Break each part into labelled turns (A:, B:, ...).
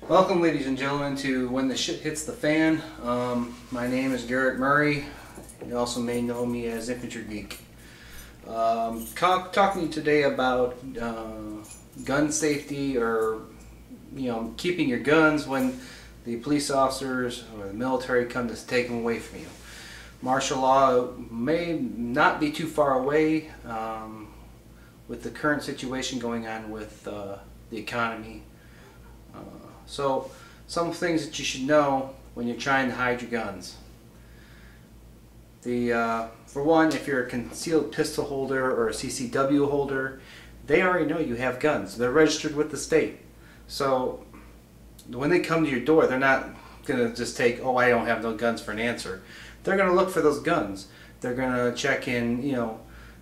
A: Welcome, ladies and gentlemen, to When the Shit Hits the Fan. My name is Garrett Murray. You also may know me as Infantry Geek. Talking to you today about gun safety, or keeping your guns when the police officers or the military come to take them away from you. Martial law may not be too far away with the current situation going on with the economy. So some things that you should know when you're trying to hide your guns. For one, if you're a concealed pistol holder or a CCW holder, they already know you have guns. They're registered with the state. So when they come to your door, they're not going to just take, oh, I don't have no guns, for an answer. They're going to look for those guns. They're going to check in,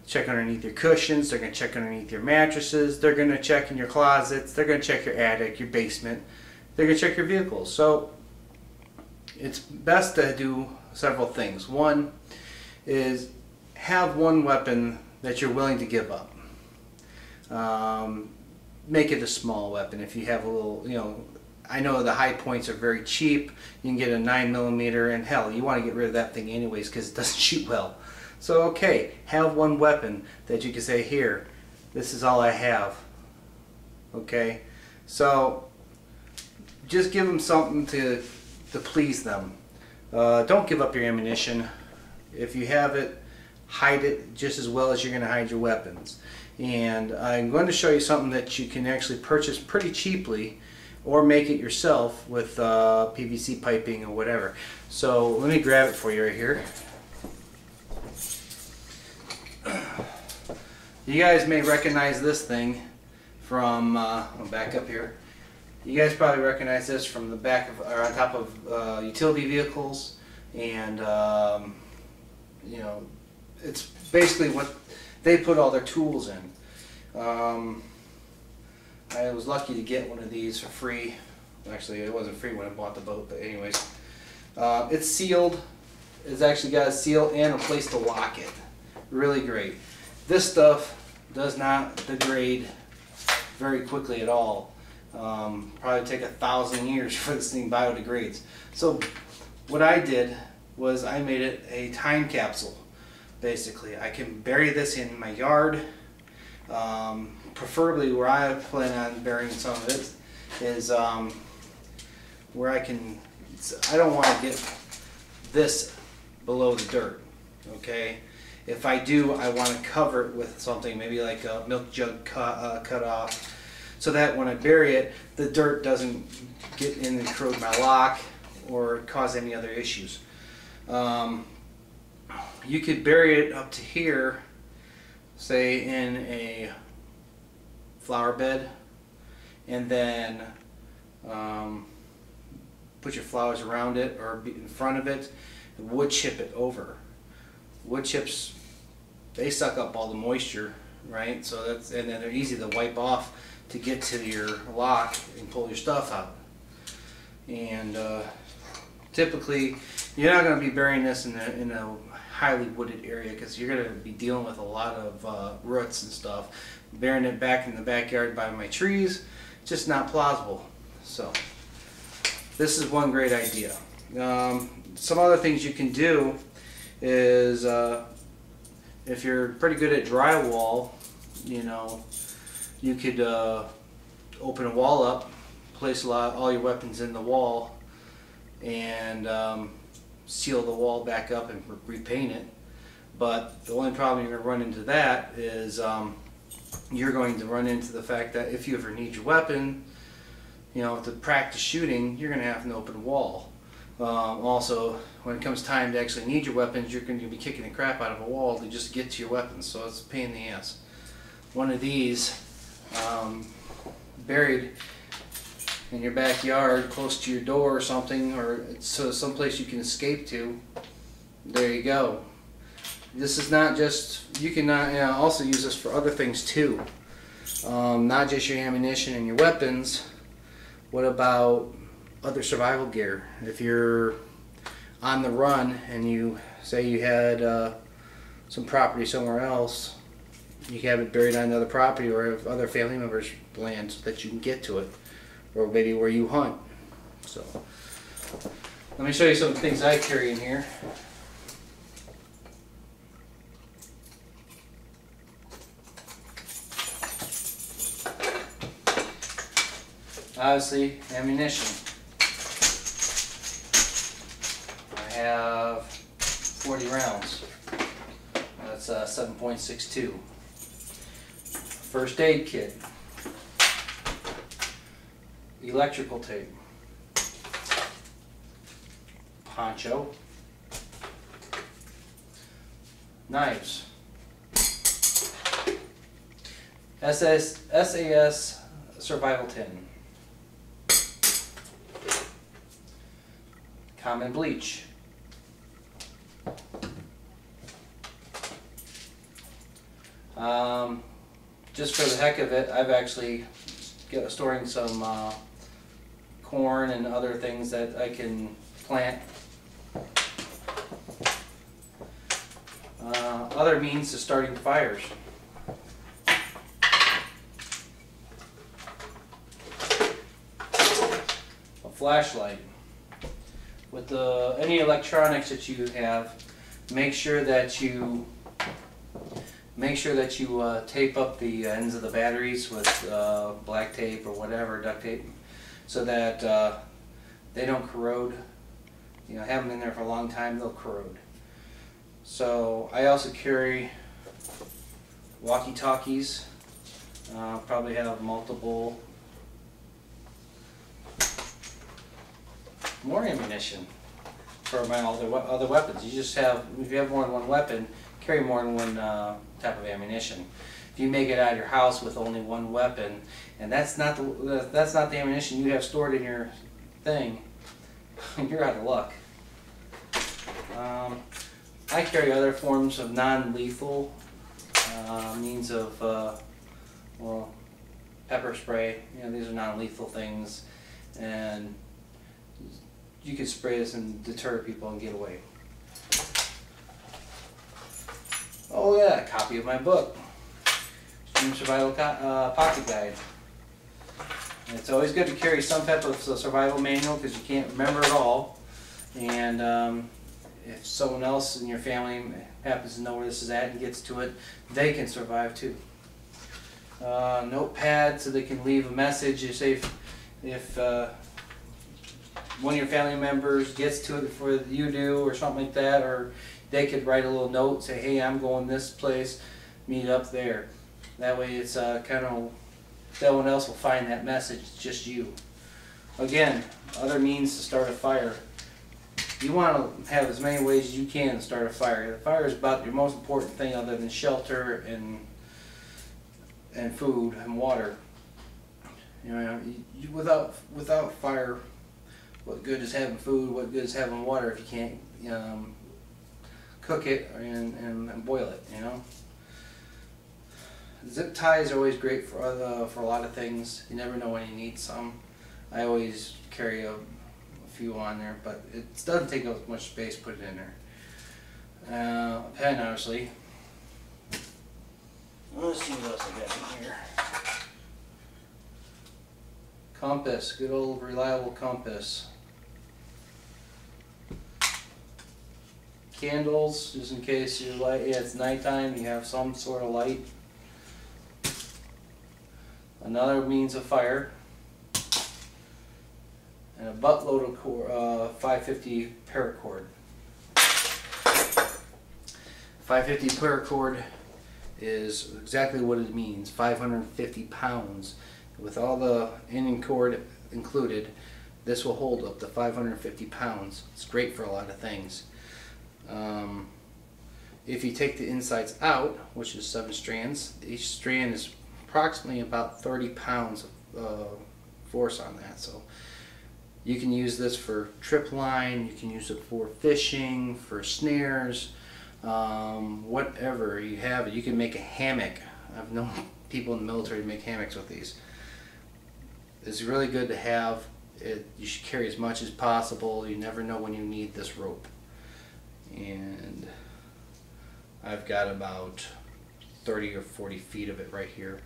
A: check underneath your cushions. They're going to check underneath your mattresses. They're going to check in your closets. They're going to check your attic, your basement. They're going to check your vehicles. So it's best to do several things. One is have one weapon that you're willing to give up. Make it a small weapon. If you have a little, I know the high points are very cheap. You can get a 9mm, and hell, you want to get rid of that thing anyways because it doesn't shoot well. So okay, have one weapon that you can say, here, this is all I have. Okay, so just give them something to please them. Don't give up your ammunition. If you have it, hide it just as well as you're going to hide your weapons. And I'm going to show you something that you can actually purchase pretty cheaply, or make it yourself with PVC piping or whatever. So let me grab it for you right here. You guys may recognize this thing from, I'll back up here. You guys probably recognize this from the back of, or on top of utility vehicles, and it's basically what they put all their tools in. I was lucky to get one of these for free. Actually, it wasn't free when I bought the boat, but anyways. It's sealed. It's actually got a seal and a place to lock it. Really great. This stuff does not degrade very quickly at all. Probably take 1,000 years for this thing biodegrades. So what I did was I made it a time capsule. Basically, I can bury this in my yard. Preferably where I plan on burying some of it is where I don't want to get this below the dirt. Okay, if I do, I want to cover it with something, maybe like a milk jug cut off, so that when I bury it, the dirt doesn't get in and corrode my lock or cause any other issues. You could bury it up to here, say in a flower bed, and then put your flowers around it or in front of it, and wood chip it over. Wood chips, they suck up all the moisture, right? So and then they're easy to wipe off to get to your lock and pull your stuff out. And typically, you're not going to be burying this in a highly wooded area, because you're going to be dealing with a lot of roots and stuff. Burying it back in the backyard by my trees, just not plausible. So this is one great idea. Some other things you can do is, if you're pretty good at drywall, you could open a wall up, place all your weapons in the wall, and seal the wall back up and repaint it. But the only problem you're going to run into that is you're going to run into the fact that if you ever need your weapon, to practice shooting, you're going to have an open wall. Also, when it comes time to actually need your weapons, you're going to be kicking the crap out of a wall to just get to your weapons, so it's a pain in the ass. One of these buried in your backyard close to your door or something, or so someplace you can escape to, there you go. This is not just, you can also use this for other things too, not just your ammunition and your weapons. What about other survival gear? If you're on the run and you say you had some property somewhere else, you have it buried on another property or other family members' land so that you can get to it, or maybe where you hunt. So let me show you some of the things I carry in here. Obviously, ammunition. I have 40 rounds. That's 7.62. First aid kit. Electrical tape. Poncho. Knives. SAS survival tin. Common bleach. Just for the heck of it, I've actually storing some corn and other things that I can plant. Other means to starting fires. A flashlight. With any electronics that you have, make sure that you tape up the ends of the batteries with black tape or whatever, duct tape, so that they don't corrode. You know, have them in there for a long time, they'll corrode. So I also carry walkie-talkies. Probably have multiple. More ammunition for my other weapons. You just have, if you have more than one weapon, carry more than one type of ammunition. If you make it out of your house with only one weapon, and that's not the ammunition you have stored in your thing, you're out of luck. I carry other forms of non-lethal means of well, pepper spray. You know, these are non-lethal things, and you can spray this and deter people and get away. Oh yeah, a copy of my book, Extreme Survival Pocket Guide. And it's always good to carry some type of survival manual because you can't remember it all. And if someone else in your family happens to know where this is at and gets to it, they can survive too. Notepad so they can leave a message. You say if one of your family members gets to it before you do or something like that, or they could write a little note, say, hey, I'm going this place, meet up there. That way it's kind of, no one else will find that message, it's just you. Again, other means to start a fire. You want to have as many ways as you can to start a fire. The fire is about your most important thing other than shelter and food and water. You know, without fire, what good is having food? What good is having water if you can't cook it and boil it? You know. Zip ties are always great for a lot of things. You never know when you need some. I always carry a few on there, but it doesn't take up much space to put it in there. A pen, obviously. Let's see what else I got in here. Compass, good old reliable compass. Candles, just in case you it's nighttime, you have some sort of light. Another means of fire. And a buttload of 550 paracord. 550 paracord is exactly what it means, 550 pounds. With all the ending cord included, this will hold up to 550 pounds. It's great for a lot of things. If you take the insides out, which is 7 strands, each strand is approximately about 30 pounds of force on that. So you can use this for trip line, you can use it for fishing, for snares, whatever you have. You can make a hammock. I've known people in the military make hammocks with these. It's really good to have. You should carry as much as possible. You never know when you need this rope. And I've got about 30 or 40 feet of it right here.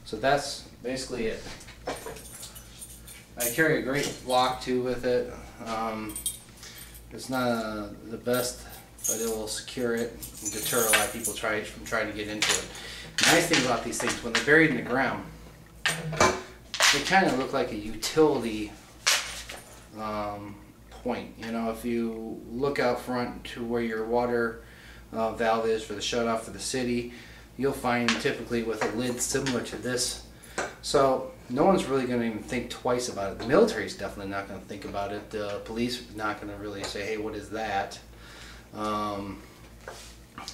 A: So that's basically it. I carry a great lock too with it. It's not the best, but it will secure it and deter a lot of people from trying to get into it. The nice thing about these things, when they're buried in the ground, they kind of look like a utility point. You know, if you look out front to where your water valve is for the shutoff for the city, you'll find typically with a lid similar to this. So no one's really going to even think twice about it. The military's definitely not going to think about it. The police are not going to really say, hey, what is that? Now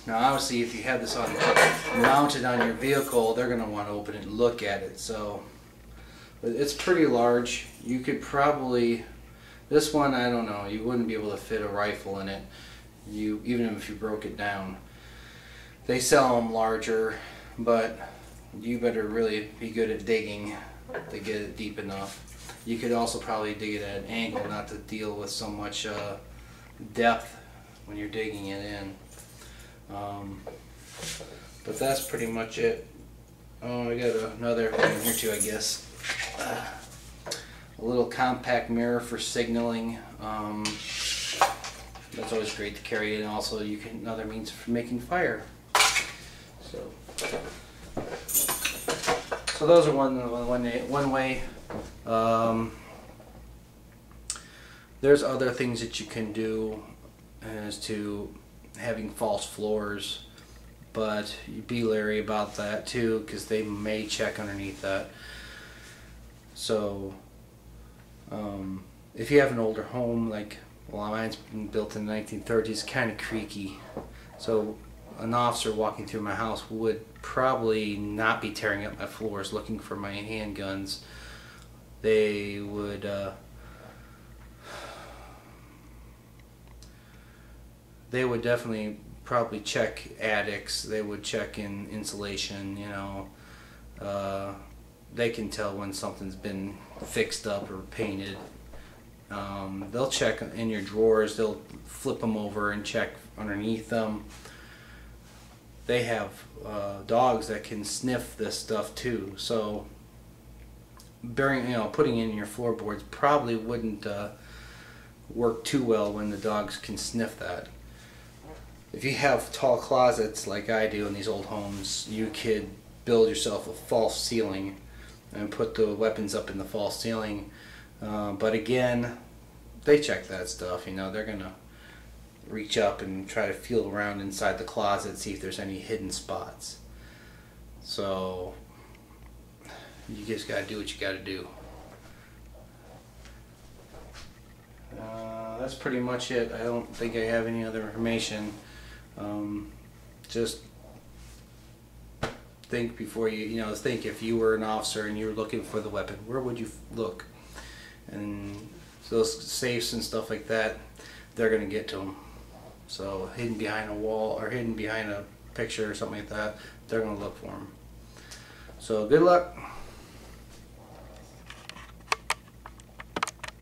A: obviously if you have this mounted on your vehicle, they're going to want to open it and look at it. So, but it's pretty large. You could probably, this one, I don't know, you wouldn't be able to fit a rifle in it, even if you broke it down. They sell them larger, but you better really be good at digging to get it deep enough. You could also probably dig it at an angle, not to deal with so much depth when you're digging it in. But that's pretty much it. Oh, I got another thing here too, I guess. A little compact mirror for signaling. That's always great to carry, and also you can another means for making fire. So those are one way. There's other things that you can do as to having false floors, but you be leery about that too, because they may check underneath that. So if you have an older home, like, well, mine's been built in the 1930s, kind of creaky, so an officer walking through my house would probably not be tearing up my floors looking for my handguns. They would definitely probably check attics. They would check in insulation, you know. They can tell when something's been fixed up or painted. They'll check in your drawers. They'll flip them over and check underneath them. They have dogs that can sniff this stuff too. So putting in your floorboards probably wouldn't work too well when the dogs can sniff that. If you have tall closets like I do in these old homes, you could build yourself a false ceiling and put the weapons up in the false ceiling. But again, they check that stuff. You know, they're gonna reach up and try to feel around inside the closet, see if there's any hidden spots. So you just gotta do what you gotta do. That's pretty much it. I don't think I have any other information. Just think before you think if you were an officer and you were looking for the weapon, where would you look? And those safes and stuff like that, they're gonna get to them. So hidden behind a wall or hidden behind a picture or something like that, they're gonna look for them. So good luck.